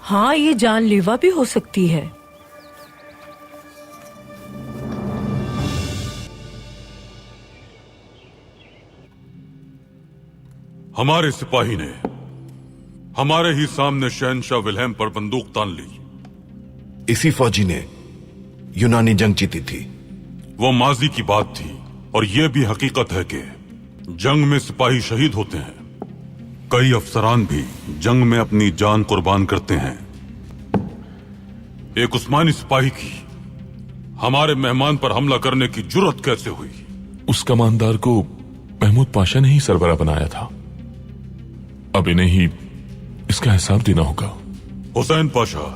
हाँ, ये जानलेवा भी हो सकती है। हमारे सिपाही ने हमारे ही सामने शहनशाह विल्हेम पर बंदूक तान ली। इसी फौजी ने यूनानी जंग जीती थी। वो माजी की बात थी, और ये भी हकीकत है कि जंग में सिपाही शहीद होते हैं। कई अफसरान भी जंग में अपनी जान कुर्बान करते हैं। एक उस्मानी सिपाही की हमारे मेहमान पर हमला करने की जुर्रत कैसे हुई? उस कमांडर को महमूद पाशा ने ही सरबराह बनाया था। अब इन्हें ही इसका हिसाब देना होगा। हुसैन पाशा,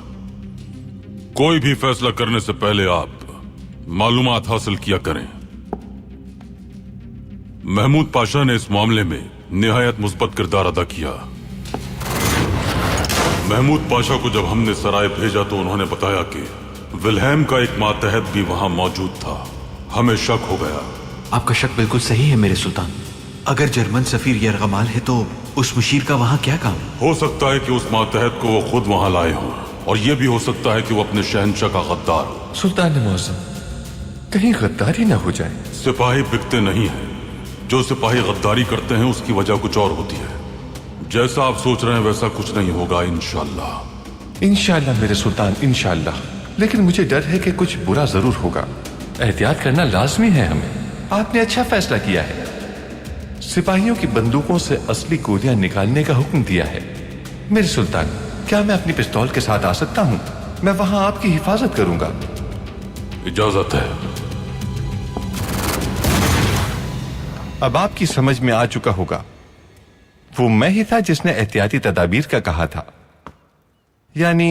कोई भी फैसला करने से पहले आप मालूमात हासिल किया करें। महमूद पाशा ने इस मामले में निहायत मुस्बत किरदार अदा किया। महमूद पाशा को जब हमने सराय भेजा तो उन्होंने बताया कि विल्हेम का एक मातहत भी वहां मौजूद था। हमें शक हो गया। आपका शक बिल्कुल सही है मेरे सुल्तान। अगर जर्मन सफीर यरगमाल है तो उस मुशीर का वहां क्या काम? हो सकता है कि उस मातहत को वो खुद वहां लाए हों, और यह भी हो सकता है कि वो अपने शहंशाह का गद्दार हो। सुल्तान मुअज्जम, कहीं गद्दारी ना हो जाए। सिपाही बिकते नहीं हैं। जो सिपाही गद्दारी करते हैं उसकी वजह कुछ और होती है। जैसा आप सोच रहे हैं वैसा कुछ नहीं होगा, इंशाअल्लाह। इंशाअल्लाह मेरे सुल्तान, इंशाअल्लाह। लेकिन मुझे डर है कि कुछ बुरा जरूर होगा। एहतियात करना लाजमी है हमें। आपने अच्छा फैसला किया है। सिपाहियों की बंदूकों से असली गोलियां निकालने का हुक्म दिया है। मेरे सुल्तान, क्या मैं अपनी पिस्तौल के साथ आ सकता हूं? मैं वहां आपकी हिफाजत करूंगा। इजाजत है। अब आपकी समझ में आ चुका होगा, वो मैं ही था जिसने एहतियाती तदाबीर का कहा था। यानी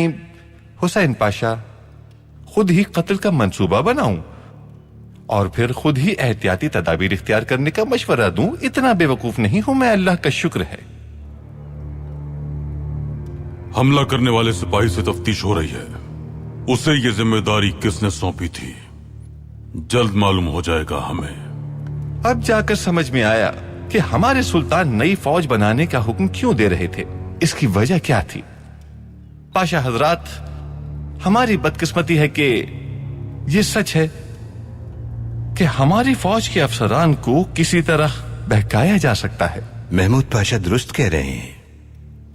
हुसैन पाशा खुद ही कत्ल का मंसूबा बनाऊं और फिर खुद ही एहतियाती तदाबीर इख्तियार करने का मशवरा दूं। इतना बेवकूफ नहीं हूं मैं, अल्लाह का शुक्र है। हमला करने वाले सिपाही से तफ्तीश हो रही है। उसे ये जिम्मेदारी किसने सौंपी थी, जल्द मालूम हो जाएगा हमें। अब जाकर समझ में आया कि हमारे सुल्तान नई फौज बनाने का हुक्म क्यों दे रहे थे। इसकी वजह क्या थी? पाशा हजरात, हमारी बदकिस्मती है कि ये सच है कि हमारी फौज के अफसरान को किसी तरह बहकाया जा सकता है। महमूद पाशा दुरुस्त कह रहे हैं।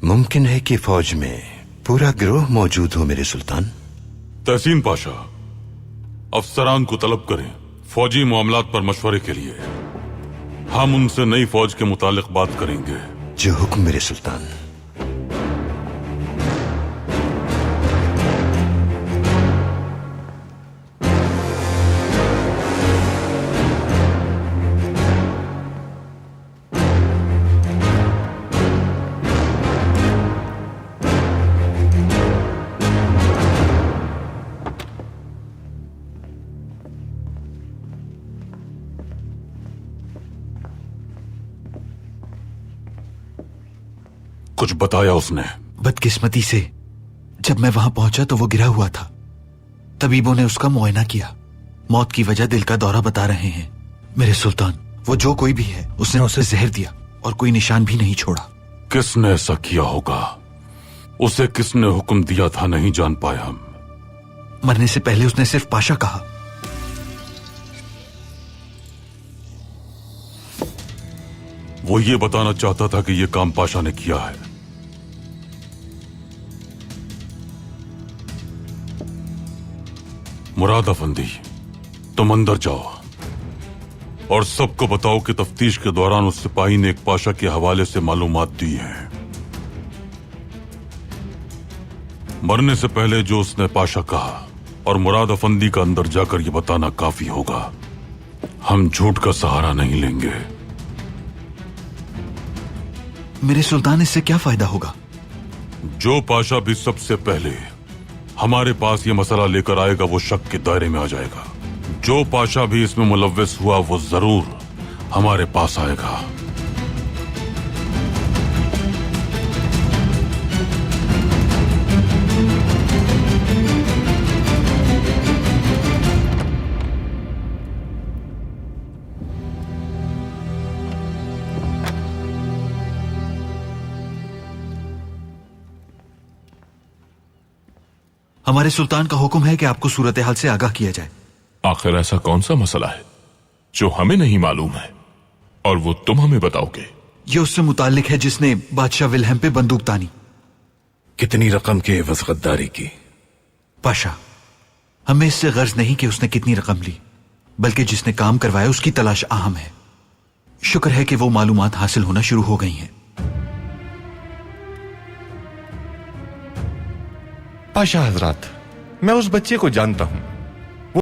मुमकिन है कि फौज में पूरा गिरोह मौजूद हो मेरे सुल्तान। तहसीन पाशा, अफसरान को तलब करें फौजी मामलात पर मशवरे के लिए। हम उनसे नई फौज के मुतालिक बात करेंगे। जो हुक्म मेरे सुल्तान। कुछ बताया उसने? बदकिस्मती से जब मैं वहां पहुंचा तो वो गिरा हुआ था। तबीबों ने उसका मुआयना किया। मौत की वजह दिल का दौरा बता रहे हैं। मेरे सुल्तान, वो जो कोई भी है उसने उसे जहर दिया और कोई निशान भी नहीं छोड़ा। किसने ऐसा किया होगा? उसे किसने हुक्म दिया था नहीं जान पाए हम। मरने से पहले उसने सिर्फ पाशा कहा। वो ये बताना चाहता था कि ये काम पाशा ने किया है। मुराद अफंदी, तुम अंदर जाओ और सबको बताओ कि तफ्तीश के दौरान उस सिपाही ने एक पाशा के हवाले से मालूमात दी है। मरने से पहले जो उसने पाशा कहा और मुराद अफंदी का अंदर जाकर ये बताना काफी होगा। हम झूठ का सहारा नहीं लेंगे। मेरे सुल्तान, इससे क्या फायदा होगा? जो पाशा भी सबसे पहले हमारे पास ये मसला लेकर आएगा वो शक के दायरे में आ जाएगा। जो पाशा भी इसमें मुलव्वस हुआ वो जरूर हमारे पास आएगा। हमारे सुल्तान का हुक्म है कि आपको सूरत हाल से आगाह किया जाए। आखिर ऐसा कौन सा मसला है जो हमें नहीं मालूम है और वो तुम हमें बताओगे? ये उससे मुताल्लिक है जिसने बादशाह विल्हेम पे बंदूक तानी। कितनी रकम के एवज गद्दारी की? पाशा, हमें इससे गर्ज नहीं कि उसने कितनी रकम ली, बल्कि जिसने काम करवाया उसकी तलाश अहम है। शुक्र है कि वो मालूमात हासिल होना शुरू हो गई हैं। पाशा हजरात, मैं उस बच्चे को जानता हूं